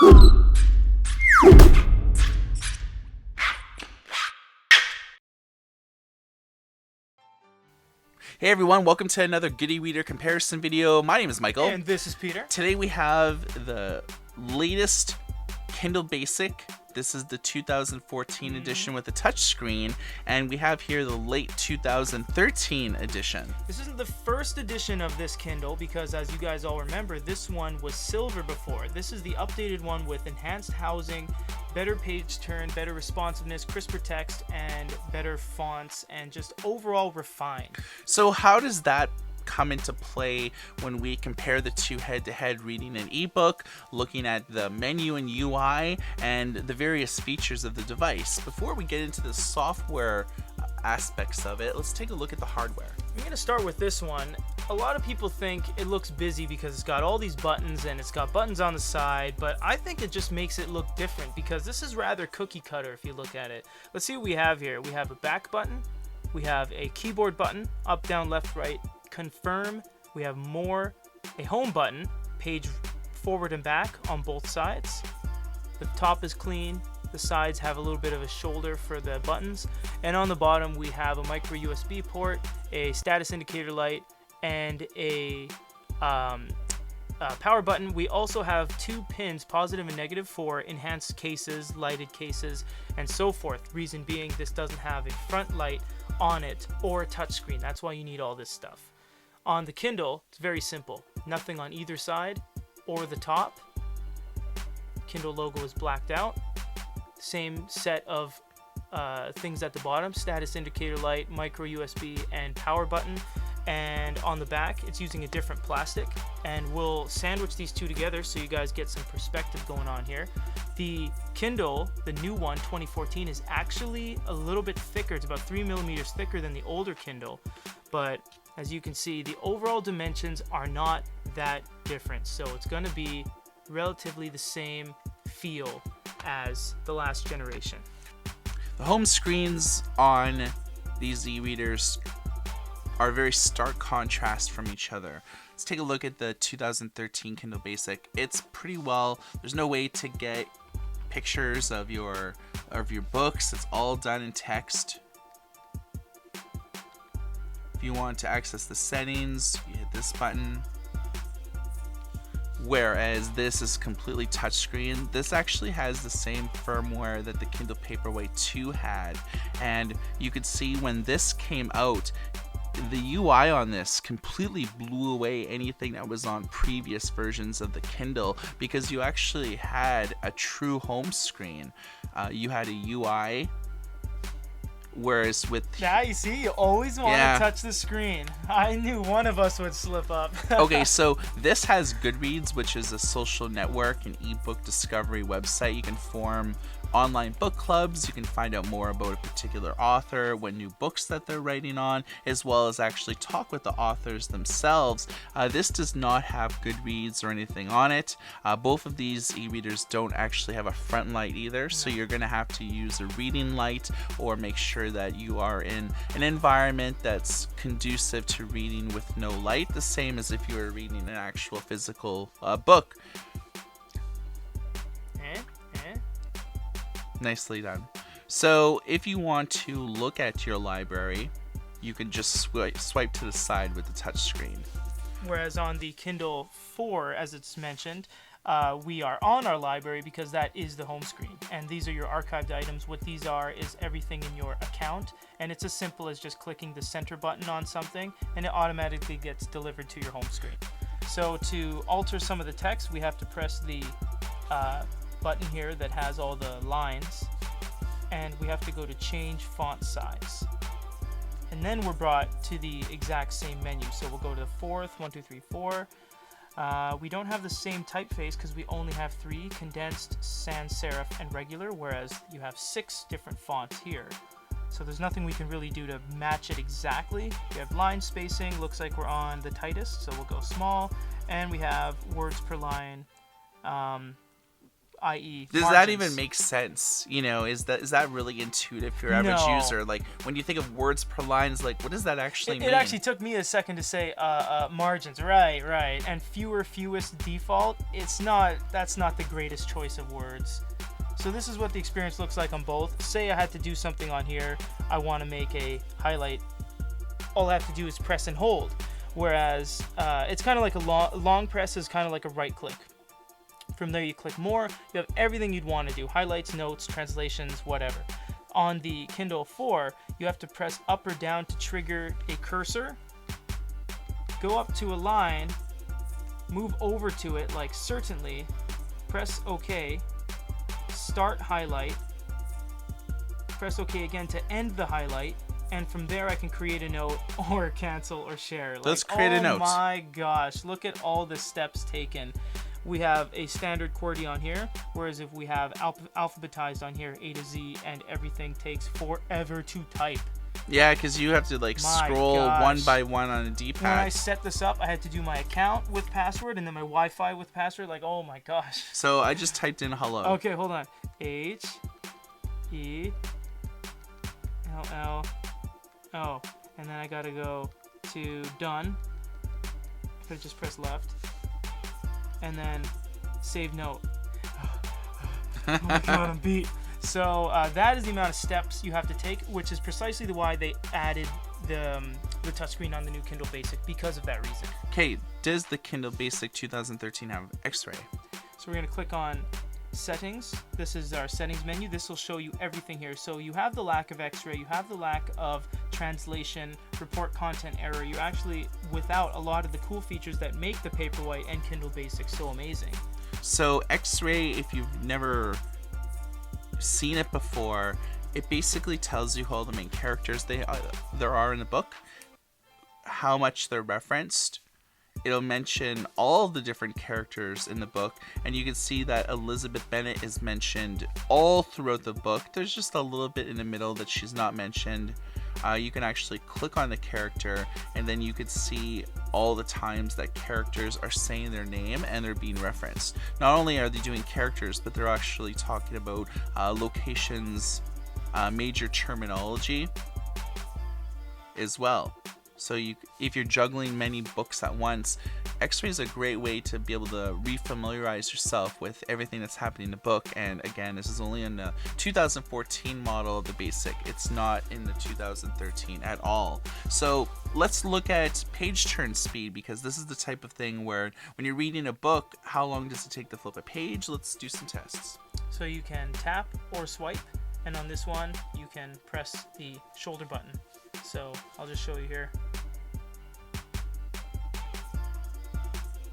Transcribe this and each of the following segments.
Hey everyone, welcome to another Goody Reader comparison video. My name is Michael. And this is Peter. Today we have the latest Kindle Basic. This is the 2014 edition with a touchscreen, and we have here the late 2013 edition. This isn't the first edition of this Kindle because, as you guys all remember, this one was silver before. This is the updated one with enhanced housing, better page turn, better responsiveness, crisper text, and better fonts, and just overall refined. So how does that come into play when we compare the two head-to-head, reading an ebook, looking at the menu and UI, and the various features of the device? Before we get into the software aspects of it, let's take a look at the hardware. I'm going to start with this one. A lot of people think it looks busy because it's got all these buttons and it's got buttons on the side, but I think it just makes it look different because this is rather cookie cutter if you look at it. Let's see what we have here. We have a back button, we have a keyboard button, up, down, left, right, confirm, we have more, a home button, page forward and back on both sides. The top is clean, the sides have a little bit of a shoulder for the buttons, and on the bottom we have a micro USB port, a status indicator light, and a power button. We also have two pins, positive and negative, for enhanced cases, lighted cases, and so forth. Reason being, this doesn't have a front light on it or a touchscreen. That's why you need all this stuff. On the Kindle, it's very simple. Nothing on either side or the top. Kindle logo is blacked out. Same set of things at the bottom: status indicator light, micro USB, and power button. And on the back, it's using a different plastic, and we'll sandwich these two together so you guys get some perspective going on here. The Kindle, the new one, 2014, is actually a little bit thicker. It's about 3 millimeters thicker than the older Kindle, but as you can see, the overall dimensions are not that different, so it's going to be relatively the same feel as the last generation. The home screens on these e-readers are a very stark contrast from each other. Let's take a look at the 2013 Kindle Basic. It's pretty well, there's no way to get pictures of your books. It's all done in text. If you want to access the settings, you hit this button. Whereas this is completely touchscreen. This actually has the same firmware that the Kindle Paperwhite 2 had, and you could see when this came out, the UI on this completely blew away anything that was on previous versions of the Kindle, because you actually had a true home screen. You had a UI, whereas with... Yeah, you see, you always want to touch the screen. I knew one of us would slip up. Okay, so this has Goodreads, which is a social network and ebook discovery website. You can form online book clubs, you can find out more about a particular author, what new books that they're writing on, as well as actually talk with the authors themselves. This does not have Goodreads or anything on it. Both of these e-readers don't actually have a front light either, so you're going to have to use a reading light or make sure that you are in an environment that's conducive to reading with no light, the same as if you were reading an actual physical book. Nicely done. So if you want to look at your library, you can just swipe to the side with the touch screen. Whereas on the Kindle 4, as it's mentioned, we are on our library because that is the home screen. And these are your archived items. What these are is everything in your account. And it's as simple as just clicking the center button on something, and it automatically gets delivered to your home screen. So to alter some of the text, we have to press the button here that has all the lines, and we have to go to change font size, and then we're brought to the exact same menu. So we'll go to the fourth, 1, 2, 3, 4. We don't have the same typeface because we only have 3: condensed, sans serif, and regular, whereas you have 6 different fonts here. So there's nothing we can really do to match it exactly. We have line spacing, looks like we're on the tightest, so we'll go small, and we have words per line, i.e. Does that margins. even make sense? Is that really intuitive for your average No. user? Like, when you think of words per line, it's like, what does that actually mean? It actually took me a second to say margins. Right. And fewest default. That's not the greatest choice of words. So this is what the experience looks like on both. Say I had to do something on here. I want to make a highlight. All I have to do is press and hold. Whereas it's kind of like a long press is kind of like a right click. From there you click more. You have everything you'd want to do. Highlights, notes, translations, whatever. On the Kindle 4, you have to press up or down to trigger a cursor. Go up to a line. Move over to it like certainly. Press OK. Start highlight. Press OK again to end the highlight. And from there I can create a note or cancel or share. Let's create a note. Oh my gosh, look at all the steps taken. We have a standard QWERTY on here, whereas if we have alphabetized on here, A to Z, and everything takes forever to type. Yeah, because you have to scroll one by one on a D-pad. When I set this up, I had to do my account with password and then my Wi-Fi with password. Oh my gosh. So I just typed in hello. Okay, hold on. H-E-L-L-O. And then I gotta go to done. I just press left. And then save note. Oh my god, I'm beat. So that is the amount of steps you have to take, which is precisely why they added the touchscreen on the new Kindle Basic, because of that reason. Okay, does the Kindle Basic 2013 have X-ray? So we're going to click on settings. This is our settings menu. This will show you everything here. So you have the lack of X-ray, you have the lack of translation, report content error. You're actually without a lot of the cool features that make the Paperwhite and Kindle Basic so amazing. So X-ray, if you've never seen it before, it basically tells you who all the main characters there are in the book, how much they're referenced. It'll mention all the different characters in the book, and you can see that Elizabeth Bennet is mentioned all throughout the book. There's just a little bit in the middle that she's not mentioned. You can actually click on the character, and then you could see all the times that characters are saying their name and they're being referenced. Not only are they doing characters, but they're actually talking about locations, major terminology as well. So if you're juggling many books at once, X-ray is a great way to be able to refamiliarize yourself with everything that's happening in the book. And again, this is only in the 2014 model of the Basic. It's not in the 2013 at all. So let's look at page turn speed, because this is the type of thing where when you're reading a book, how long does it take to flip a page? Let's do some tests. So you can tap or swipe, and on this one, you can press the shoulder button. So I'll just show you here.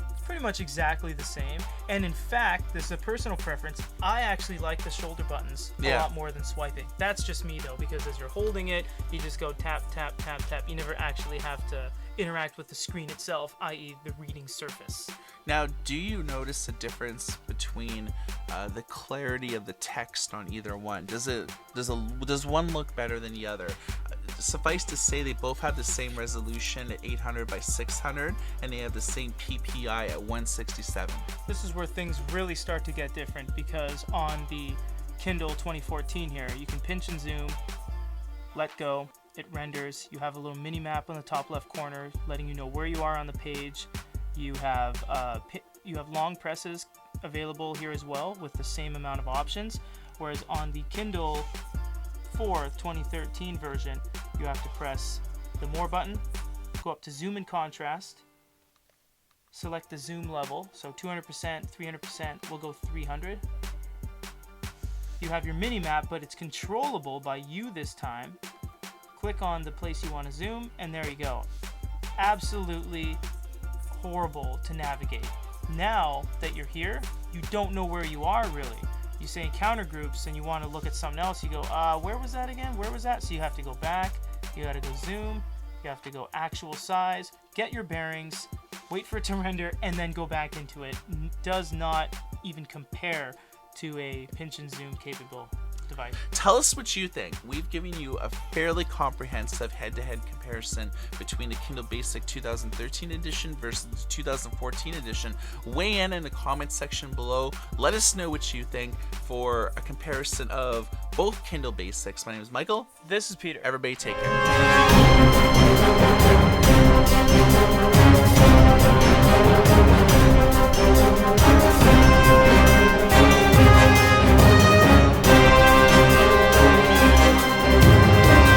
It's pretty much exactly the same. And in fact, this is a personal preference. I actually like the shoulder buttons a lot more than swiping. That's just me though, because as you're holding it, you just go tap, tap, tap, tap. You never actually have to interact with the screen itself, i.e. the reading surface. Now, do you notice a difference between the clarity of the text on either one? Does one look better than the other? Suffice to say, they both have the same resolution at 800 by 600, and they have the same PPI at 167. This is where things really start to get different, because on the Kindle 2014 here, you can pinch and zoom, let go, it renders. You have a little mini map on the top left corner letting you know where you are on the page. You have long presses available here as well with the same amount of options, whereas on the Kindle 4 2013 version, you have to press the more button, go up to zoom and contrast, select the zoom level, so 200%, 300%, we'll go 300. You have your mini map, but it's controllable by you this time. Click on the place you want to zoom, and there you go. Absolutely horrible to navigate. Now that you're here, you don't know where you are really. You say encounter groups and you want to look at something else, you go, where was that again? Where was that? So you have to go back, you got to go zoom, you have to go actual size, get your bearings, wait for it to render, and then go back into it. Does not even compare to a pinch and zoom capable. device. Tell us what you think. We've given you a fairly comprehensive head-to-head comparison between the Kindle Basic 2013 edition versus the 2014 edition. Weigh in the comment section below. Let us know what you think for a comparison of both Kindle Basics. My name is Michael. This is Peter. Everybody take care.